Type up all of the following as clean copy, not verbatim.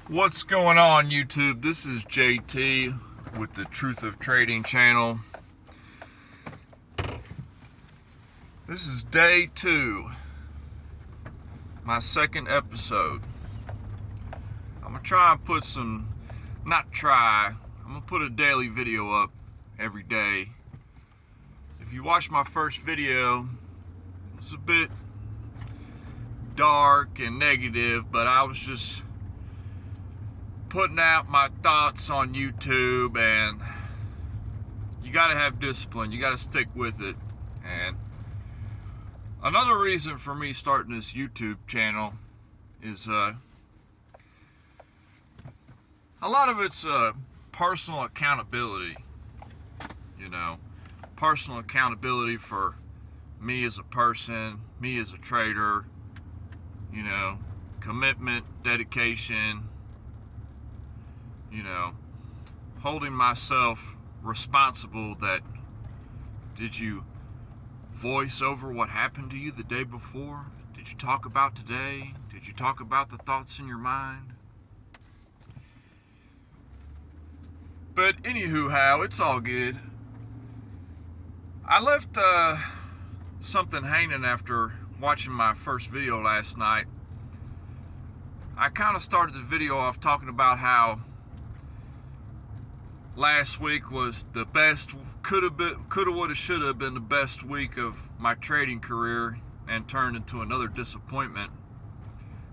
What's going on, YouTube? This is JT with the Truth of Trading channel. This is day 2, my second episode. I'm gonna try and put I'm gonna put a daily video up every day. If you watch my first video, it was a bit dark and negative, but I was just putting out my thoughts on YouTube, and you gotta have discipline, you gotta stick with it. And another reason for me starting this YouTube channel is a lot of it's personal accountability, personal accountability for me as a person, me as a trader, commitment, dedication, holding myself responsible. That did you voice over what happened to you the day before? Did you talk about today? Did you talk about the thoughts in your mind? But anywho, how it's all good. I left something hanging after watching my first video last night. I kind of started the video off talking about how last week was the best, coulda, woulda, shoulda been the best week of my trading career, and turned into another disappointment.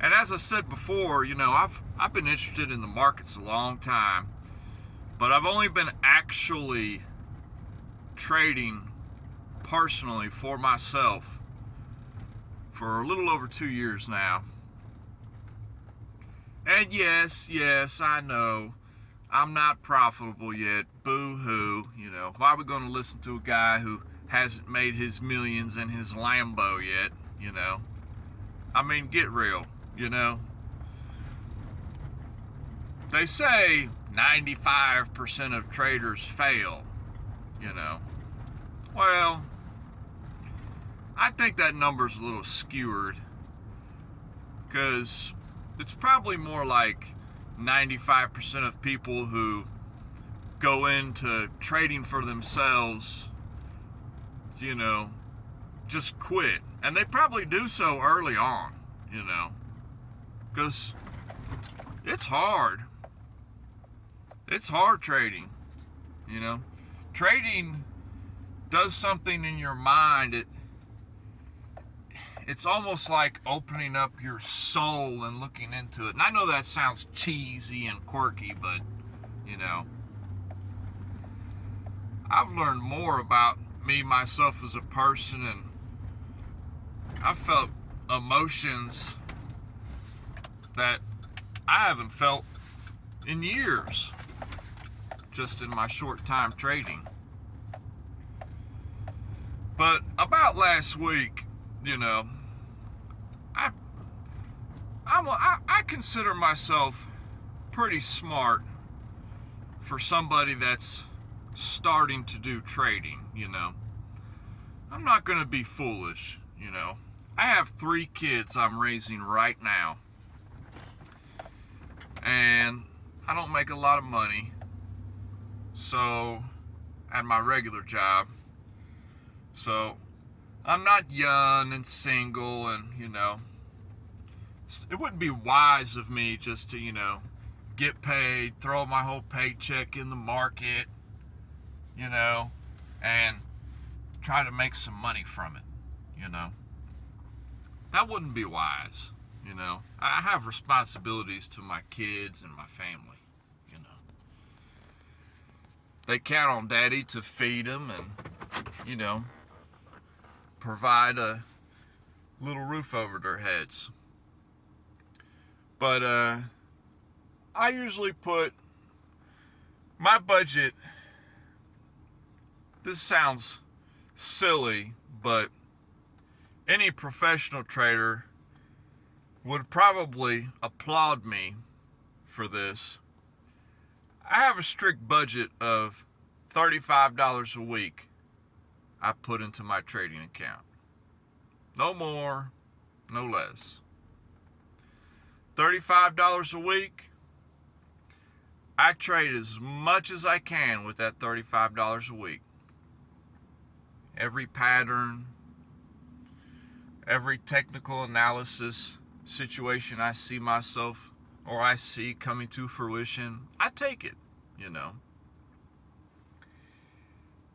And as I said before, I've been interested in the markets a long time, but I've only been actually trading personally for myself for a little over 2 years now. And yes, I know I'm not profitable yet. Boo-hoo. Why are we going to listen to a guy who hasn't made his millions in his Lambo yet? I mean, get real. They say 95% of traders fail. Well, I think that number's a little skewered, because it's probably more like 95% of people who go into trading for themselves, just quit. And they probably do so early on, because it's hard. It's hard trading, Trading does something in your mind. It's almost like opening up your soul and looking into it. And I know that sounds cheesy and quirky, but, I've learned more about me, myself as a person, and I've felt emotions that I haven't felt in years, just in my short time trading. But about last week, I consider myself pretty smart for somebody that's starting to do trading. I'm not going to be foolish. I have 3 kids I'm raising right now, and I don't make a lot of money, so at my regular job. So I'm not young and single, and it wouldn't be wise of me just to get paid, throw my whole paycheck in the market, and try to make some money from it. That wouldn't be wise. I have responsibilities to my kids and my family. They count on daddy to feed them and provide a little roof over their heads. But I usually put my budget, this sounds silly, but any professional trader would probably applaud me for this. I have a strict budget of $35 a week I put into my trading account. No more, no less. $35 a week, I trade as much as I can with that $35 a week. Every pattern, every technical analysis situation I see myself or I see coming to fruition, I take it, you know.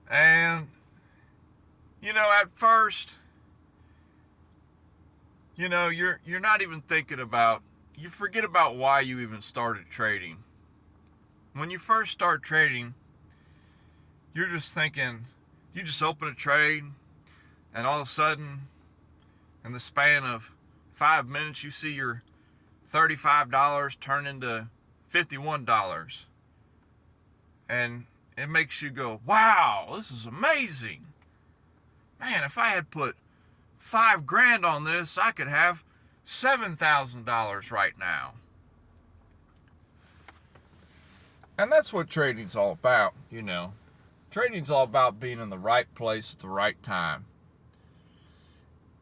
And, you know, at first, you know, you're not even thinking about, you forget about why you even started trading. When you first start trading, you're just thinking, you just open a trade, and all of a sudden, in the span of 5 minutes, you see your $35 turn into $51. And it makes you go, wow, this is amazing. Man, if I had put $5,000 on this, I could have $7,000 right now. And that's what trading's all about, you know. Trading's all about being in the right place at the right time.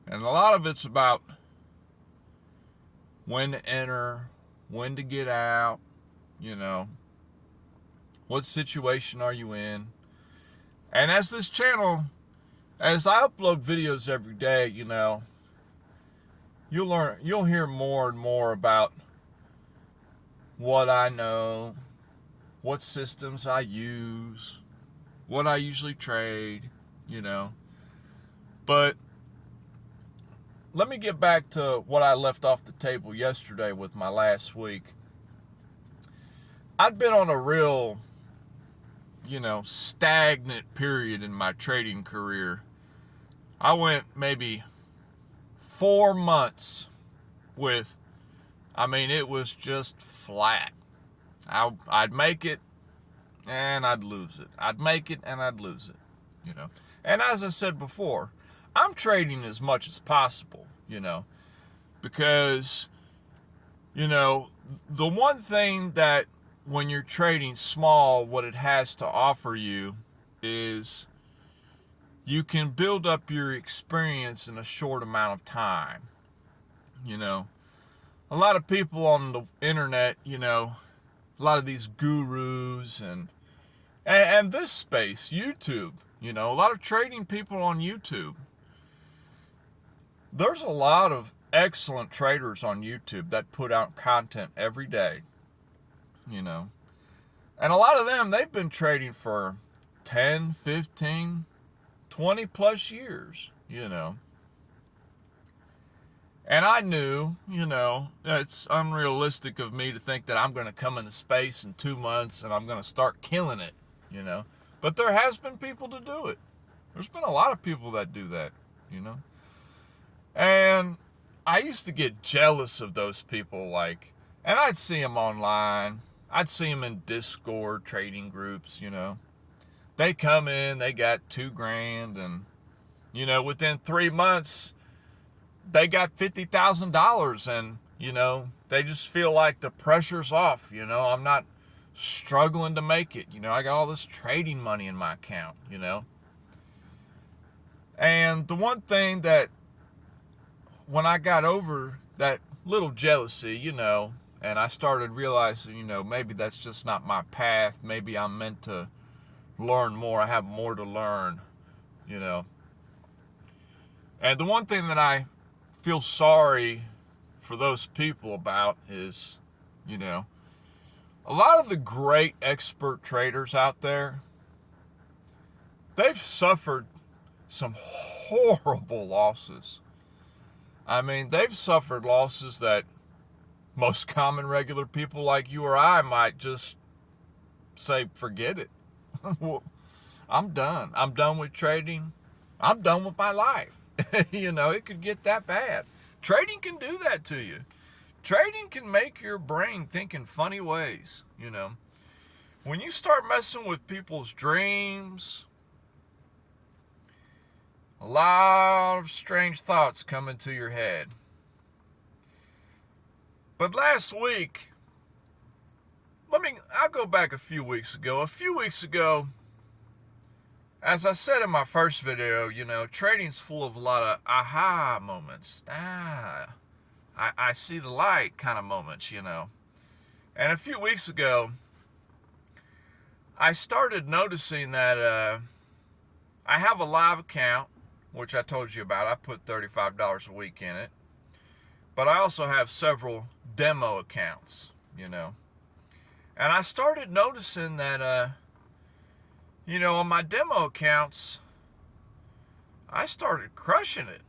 And a lot of it's about when to enter, when to get out, you know. What situation are you in? And as this channel, as I upload videos every day, you know, you'll hear more and more about what I know, what systems I use, what I usually trade, you know. But let me get back to what I left off the table yesterday with my last week. I'd been on a real, you know, stagnant period in my trading career. I went maybe 4 months with, I mean, it was just flat. I'd make it and I'd lose it. I'd make it and I'd lose it, you know. And as I said before, I'm trading as much as possible, you know, because, you know, the one thing that when you're trading small, what it has to offer you is you can build up your experience in a short amount of time. You know, a lot of people on the internet, you know, a lot of these gurus and this space, YouTube, you know, a lot of trading people on YouTube. There's a lot of excellent traders on YouTube that put out content every day, you know. And a lot of them, they've been trading for 10, 15, 20 plus years, you know. And I knew, you know, it's unrealistic of me to think that I'm going to come into space in 2 months and I'm going to start killing it, you know. But there has been people to do it. There's been a lot of people that do that, you know. And I used to get jealous of those people, like, and I'd see them online. I'd see them in Discord trading groups, you know. They come in, they got $2,000, and, you know, within 3 months, they got $50,000, and, you know, they just feel like the pressure's off, you know. I'm not struggling to make it, you know. I got all this trading money in my account, you know. And the one thing that, when I got over that little jealousy, you know, and I started realizing, you know, maybe that's just not my path. Maybe I'm meant to learn more. I have more to learn, you know. And the one thing that I feel sorry for those people about is, you know, a lot of the great expert traders out there, they've suffered some horrible losses. I mean, they've suffered losses that most common regular people like you or I might just say, forget it. I'm done. I'm done with trading. I'm done with my life. You know, it could get that bad. Trading can do that to you. Trading can make your brain think in funny ways, you know. When you start messing with people's dreams, a lot of strange thoughts come into your head. But last week, I'll go back a few weeks ago. A few weeks ago, as I said in my first video, you know, trading's full of a lot of aha moments. I see the light kind of moments, you know. And a few weeks ago, I started noticing that I have a live account, which I told you about. I put $35 a week in it. But I also have several demo accounts, you know. And I started noticing that, on my demo accounts, I started crushing it.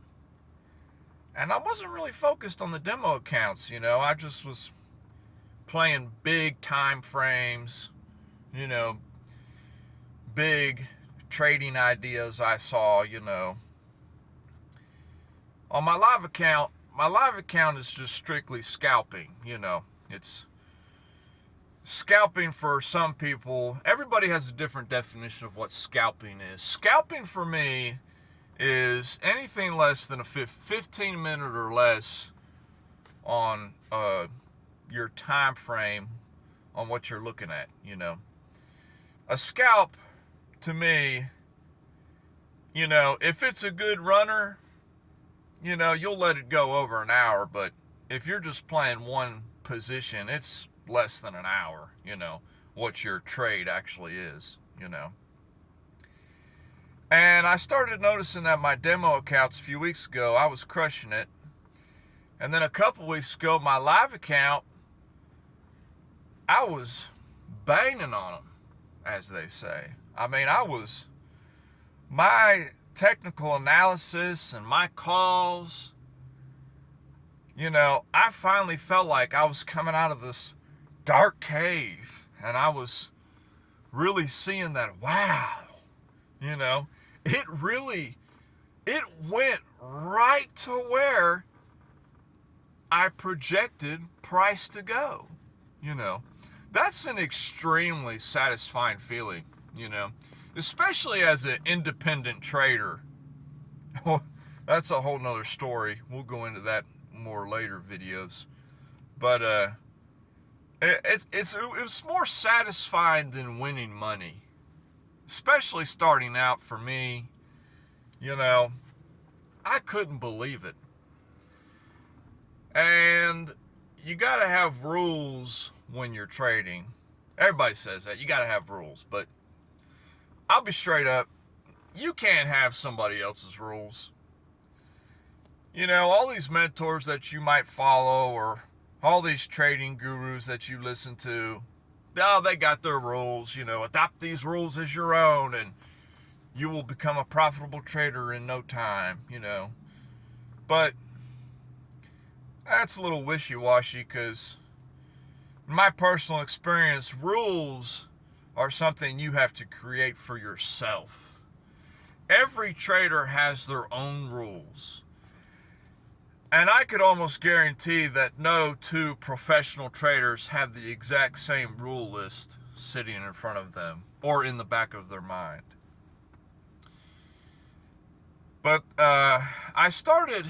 And I wasn't really focused on the demo accounts, I just was playing big time frames, big trading ideas I saw, On my live account is just strictly scalping, It's scalping for some people. Everybody has a different definition of what scalping is. Scalping for me is anything less than a 15 minute or less on your time frame on what you're looking at, A scalp, to me, if it's a good runner, you'll let it go over an hour, but if you're just playing one position, it's less than an hour, what your trade actually is, And I started noticing that my demo accounts a few weeks ago, I was crushing it. And then a couple weeks ago, my live account, I was banging on them, as they say. My technical analysis and my calls, I finally felt like I was coming out of this dark cave, and I was really seeing that, wow, it went right to where I projected price to go, That's an extremely satisfying feeling, especially as an independent trader. That's a whole nother story. We'll go into that more later videos. But it was more satisfying than winning money, especially starting out for me. I couldn't believe it. And you got to have rules when you're trading. Everybody says that. You got to have rules. But I'll be straight up. You can't have somebody else's rules. All these mentors that you might follow, or all these trading gurus that you listen to, they got their rules. Adopt these rules as your own, and you will become a profitable trader in no time, But that's a little wishy-washy, because in my personal experience, rules are something you have to create for yourself. Every trader has their own rules. And I could almost guarantee that no two professional traders have the exact same rule list sitting in front of them or in the back of their mind. But I started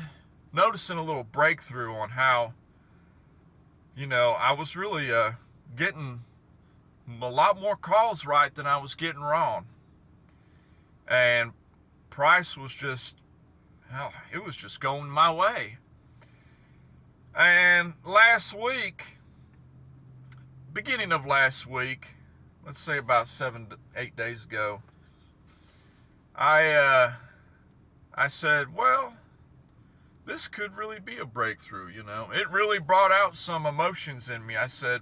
noticing a little breakthrough on how, I was really getting a lot more calls right than I was getting wrong. And price was just, it was just going my way. And beginning of last week, let's say about 7 to 8 days ago, I said, well, this could really be a breakthrough, It really brought out some emotions in me. I said,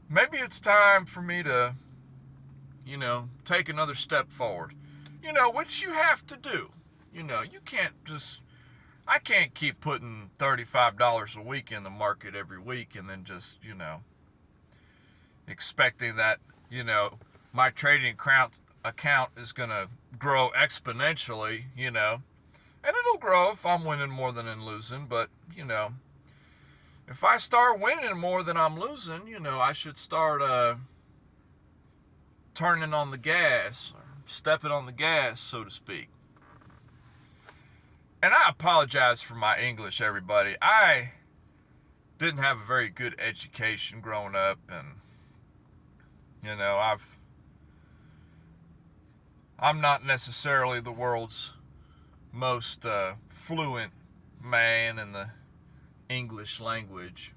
maybe it's time for me to, take another step forward. Which you have to do. You can't just... I can't keep putting $35 a week in the market every week and then just, expecting that, my trading account is going to grow exponentially, And it'll grow if I'm winning more than I'm losing. But, if I start winning more than I'm losing, I should start turning on the gas, or stepping on the gas, so to speak. And I apologize for my English, everybody. I didn't have a very good education growing up, and I'm not necessarily the world's most fluent man in the English language,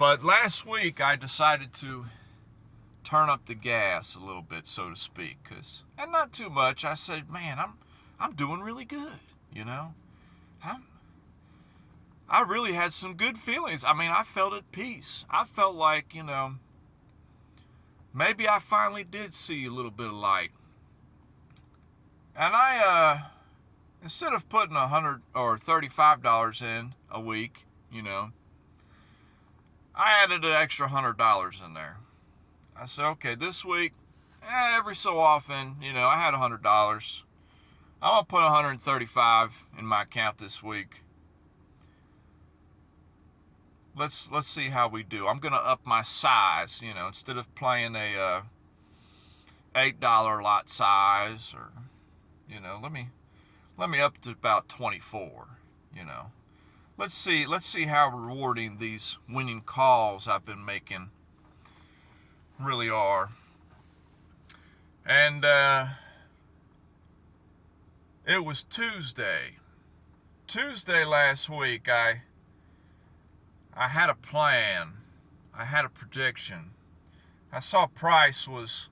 But last week I decided to turn up the gas a little bit, so to speak, and not too much. I said, man, I'm doing really good, you know. I really had some good feelings. I mean, I felt at peace. I felt like, you know, maybe I finally did see a little bit of light. And instead of putting $100 or $35 in a week, you know, I added an extra $100 in there. I said, okay, this week, every so often, you know, I had $100. I'm gonna put $135 in my account this week. Let's see how we do. I'm gonna up my size, you know, instead of playing a $8 lot size, or, you know, let me up to about 24, you know. Let's see how rewarding these winning calls I've been making really are. And it was Tuesday last week. I had a plan. I had a prediction. I saw price was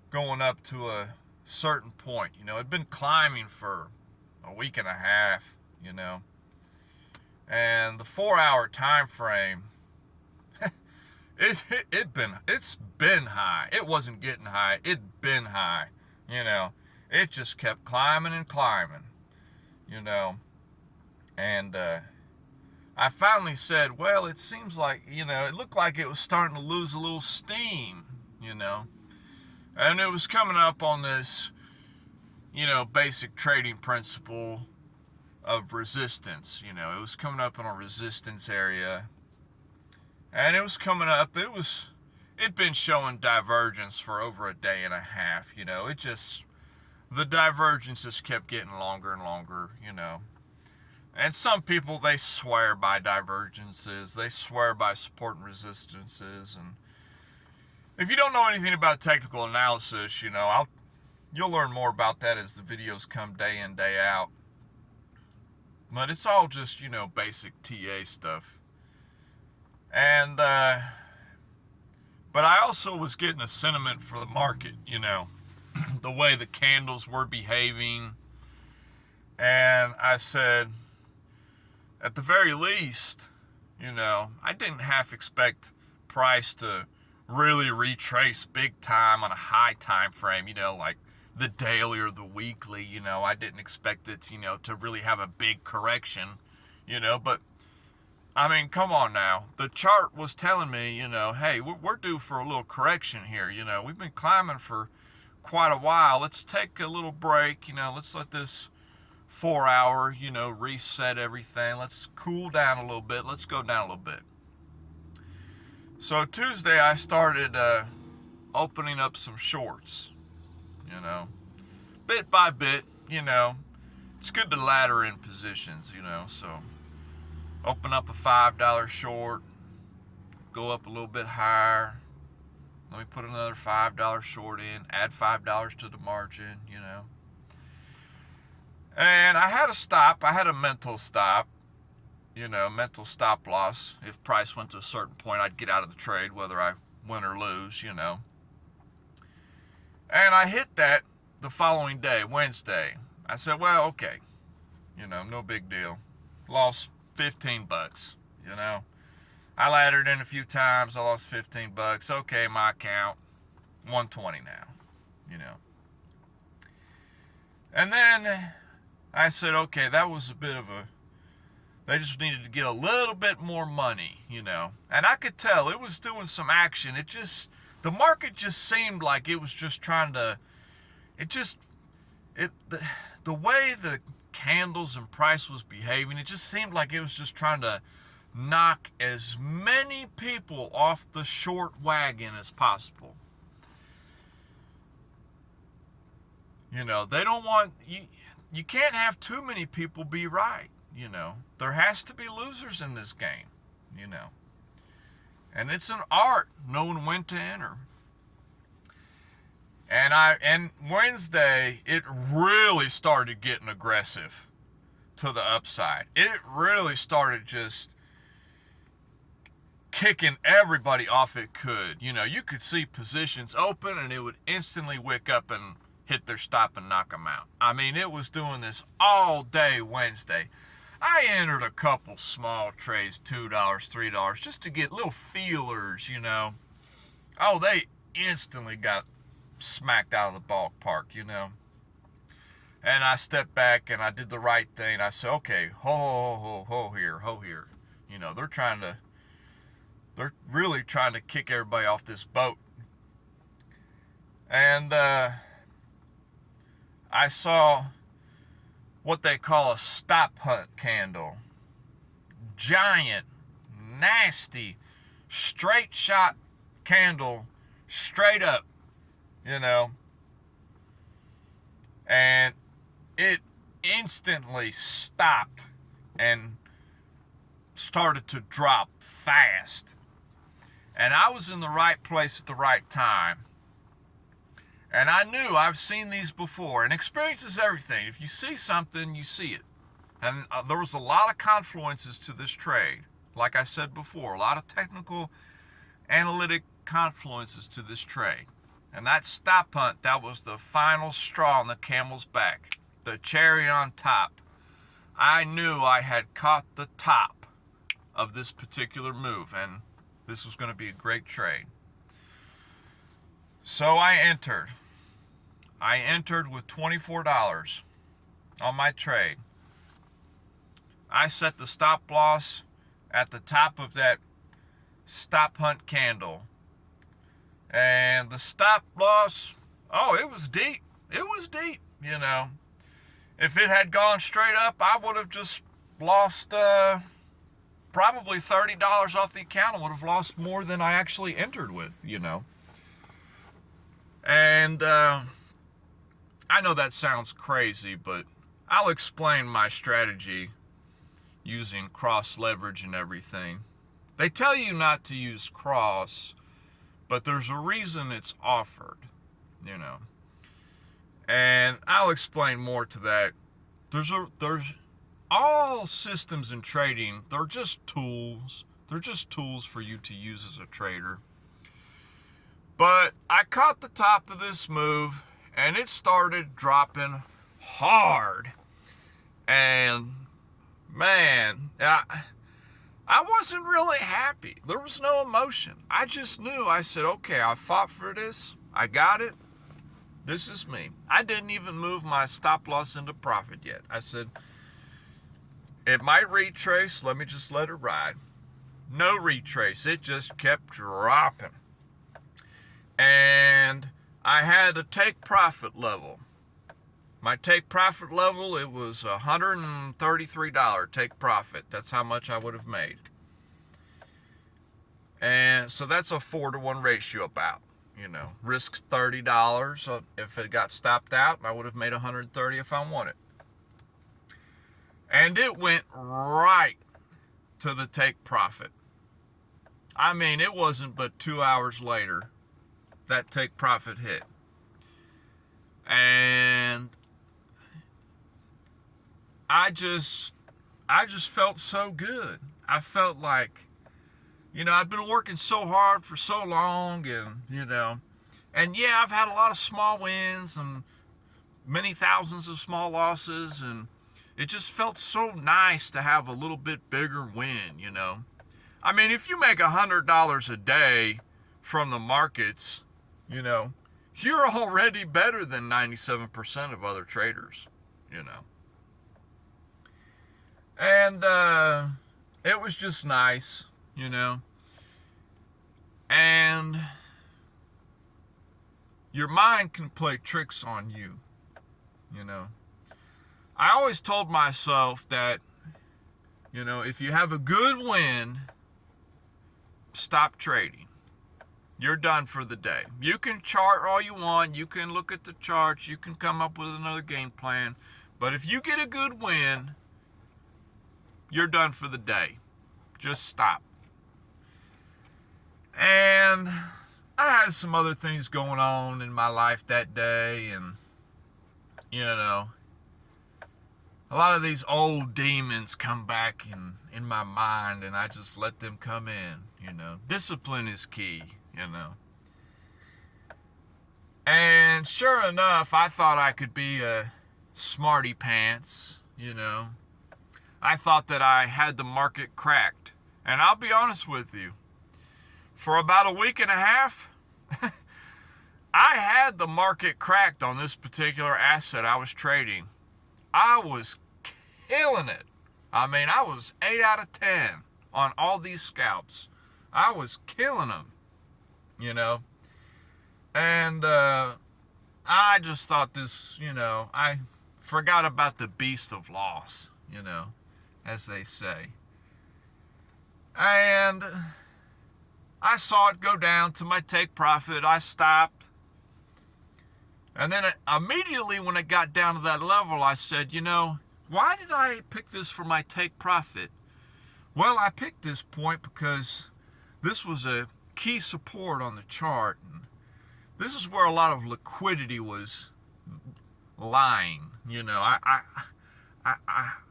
going up to a certain point. You know, it'd been climbing for a week and a half, you know. And the 4-hour time frame, it's been high. It wasn't getting high. It'd been high, you know. It just kept climbing and climbing, you know. And I finally said, well, it seems like, you know, it looked like it was starting to lose a little steam, you know. And it was coming up on this, you know, basic trading principle of resistance. You know, it was coming up on a resistance area. And it was coming up, it'd been showing divergence for over a day and a half, you know. The divergence just kept getting longer and longer, you know. And some people, they swear by divergences. They swear by support and resistances. And if you don't know anything about technical analysis, you know, you'll learn more about that as the videos come day in, day out. But it's all just, you know, basic TA stuff. And, but I also was getting a sentiment for the market, you know, the way the candles were behaving. And I said, at the very least, you know, I didn't half expect price to really retrace big time on a high time frame, you know, like the daily or the weekly, you know. I didn't expect it, you know, to really have a big correction, you know. But I mean, come on now. The chart was telling me, you know, hey, we're due for a little correction here. You know, we've been climbing for quite a while. Let's take a little break, you know. Let's let this 4-hour, you know, reset everything. Let's cool down a little bit. Let's go down a little bit. So Tuesday I started opening up some shorts, you know, bit by bit, you know. It's good to ladder in positions, you know. So open up a $5 short, go up a little bit higher. Let me put another $5 short in, add $5 to the margin, you know. And I had a stop. I had a mental stop, you know, mental stop loss. If price went to a certain point, I'd get out of the trade, whether I win or lose, you know. And I hit that the following day, Wednesday. I said, well, okay, you know, no big deal. Lost $15, you know. I laddered in a few times. I lost $15. Okay, my account, $120 now, you know. And then I said, okay, that was a bit of they just needed to get a little bit more money, you know. And I could tell it was doing some action. The market just seemed like it was just trying to, the way the candles and price was behaving, it just seemed like it was just trying to knock as many people off the short wagon as possible. You know, they don't want, you can't have too many people be right, you know. There has to be losers in this game, you know. And it's an art knowing when to enter. And Wednesday, it really started getting aggressive to the upside. It really started just kicking everybody off it could. You know, you could see positions open and it would instantly wick up and hit their stop and knock them out. I mean, it was doing this all day Wednesday. I entered a couple small trades, $2, $3, just to get little feelers, you know. Oh, they instantly got smacked out of the ballpark, you know. And I stepped back and I did the right thing. I said, okay, ho here. You know, they're really trying to kick everybody off this boat. And I saw what they call a stop hunt candle. Giant, nasty, straight shot candle, straight up, you know. And it instantly stopped and started to drop fast. And I was in the right place at the right time. And I knew I've seen these before. And experience is everything. If you see something, you see it. And there was a lot of confluences to this trade. Like I said before, a lot of technical, analytic confluences to this trade. And that stop hunt, that was the final straw on the camel's back. The cherry on top. I knew I had caught the top of this particular move. And this was going to be a great trade. So I entered with $24 on my trade. I set the stop loss at the top of that stop hunt candle. And the stop loss, it was deep. It was deep, you know. If it had gone straight up, I would have just lost probably $30 off the account. I would have lost more than I actually entered with, you know. And I know that sounds crazy, but I'll explain my strategy using cross leverage and everything. They tell you not to use cross, but there's a reason it's offered, you know. And I'll explain more to that. There's all systems in trading, they're just tools. They're just tools for you to use as a trader. But I caught the top of this move, and it started dropping hard. And, man, I wasn't really happy. There was no emotion. I just knew. I said, okay, I fought for this. I got it. This is me. I didn't even move my stop loss into profit yet. I said, it might retrace. Let me just let it ride. No retrace. It just kept dropping. And I had a take profit level. My take profit level, it was $133 take profit. That's how much I would have made. And so that's a 4-to-1 ratio about, you know. Risk $30. So if it got stopped out, I would have made $130 if I wanted. And it went right to the take profit. I mean, it wasn't but 2 hours later that take profit hit. And I just felt so good. I felt like, you know, I've been working so hard for so long, and, you know, and yeah, I've had a lot of small wins and many thousands of small losses, and it just felt so nice to have a little bit bigger win, you know. I mean, if you make $100 a day from the markets, you know, you're already better than 97% of other traders, you know. And it was just nice, you know. And your mind can play tricks on you, you know. I always told myself that, you know, if you have a good win, stop trading. You're done for the day. You can chart all you want. You can look at the charts. You can come up with another game plan. But if you get a good win, you're done for the day. Just stop. And I had some other things going on in my life that day. And, you know, a lot of these old demons come back in my mind, and I just let them come in, you know. Discipline is key, you know. And sure enough, I thought I could be a smarty pants, you know. I thought that I had the market cracked. And I'll be honest with you, for about a week and a half, I had the market cracked on this particular asset I was trading. I was killing it. I mean, I was 8 out of 10 on all these scalps. I was killing them, you know. And I just thought this, you know, I forgot about the beast of loss, you know, as they say. And I saw it go down to my take profit. I stopped. And then immediately when it got down to that level, I said, you know, why did I pick this for my take profit? Well, I picked this point because this was a key support on the chart. And this is where a lot of liquidity was lying. You know, I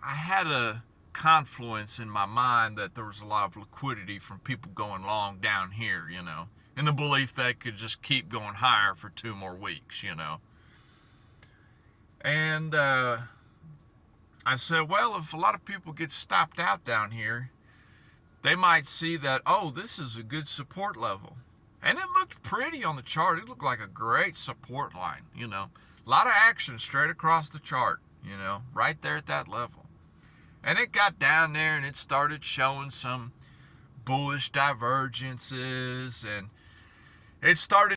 had a confluence in my mind that there was a lot of liquidity from people going long down here, you know, in the belief that it could just keep going higher for 2 more weeks, you know. And I said, well, if a lot of people get stopped out down here, they might see that, oh, this is a good support level. And it looked pretty on the chart. It looked like a great support line, you know. A lot of action straight across the chart, you know, right there at that level. And it got down there and it started showing some bullish divergences, and it started